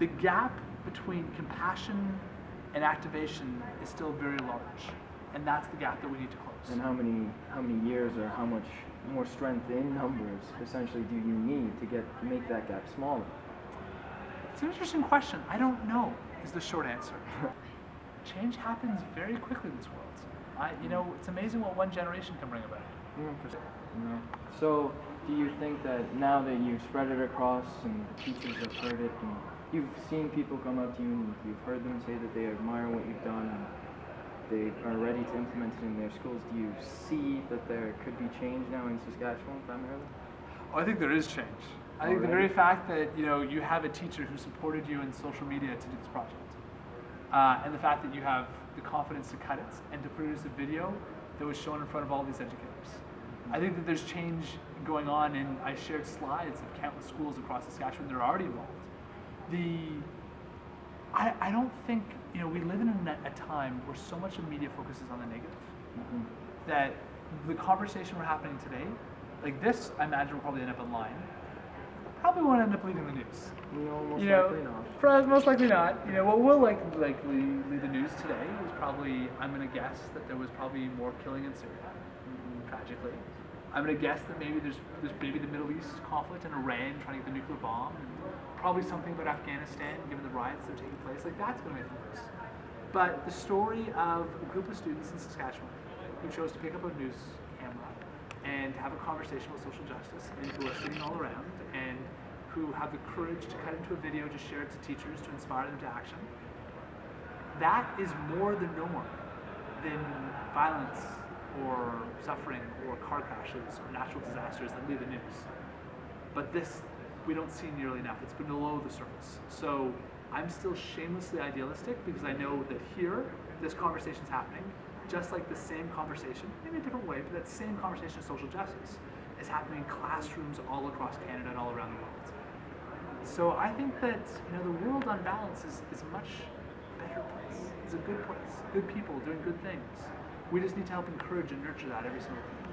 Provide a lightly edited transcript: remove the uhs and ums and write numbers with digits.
the gap between compassion and activation is still very large, and that's the gap that we need to close. And how many years or how much more strength in numbers essentially do you need to make that gap smaller? It's an interesting question. I don't know is the short answer. Change happens very quickly in this world. It's amazing what one generation can bring about. So do you think that now that you've spread it across and the teachers have heard it and you've seen people come up to you and you've heard them say that they admire what you've done and they are ready to implement it in their schools, do you see that there could be change now in Saskatchewan primarily? Oh, I think there is change. I think the very fact that you have a teacher who supported you in social media to do this project, and the fact that you have the confidence to cut it and to produce a video that was shown in front of all these educators. I think that there's change going on, and I shared slides of countless schools across Saskatchewan that are already involved. I don't think, we live in a time where so much of media focuses on the negative, that the conversation we're happening today, like this, I imagine will probably end up online. Probably won't end up leading the news. No, most likely not. Most likely not. What will likely lead the news today is probably, I'm going to guess that there was probably more killing in Syria, tragically. I'm going to guess that maybe there's maybe the Middle East conflict and Iran trying to get the nuclear bomb, and probably something about Afghanistan given the riots that are taking place. Like that's going to make the news. But the story of a group of students in Saskatchewan who chose to pick up a news camera and have a conversation with social justice, and who are sitting all around, and who have the courage to cut into a video to share it to teachers to inspire them to action. That is more the norm than violence or suffering or car crashes or natural disasters that lead the news. But this, we don't see nearly enough. It's been below the surface. So I'm still shamelessly idealistic because I know that here, this conversation's happening, just like the same conversation, maybe a different way, but that same conversation of social justice is happening in classrooms all across Canada and all around the world. So I think that the world on balance is a much better place. It's a good place, good people doing good things. We just need to help encourage and nurture that every single day.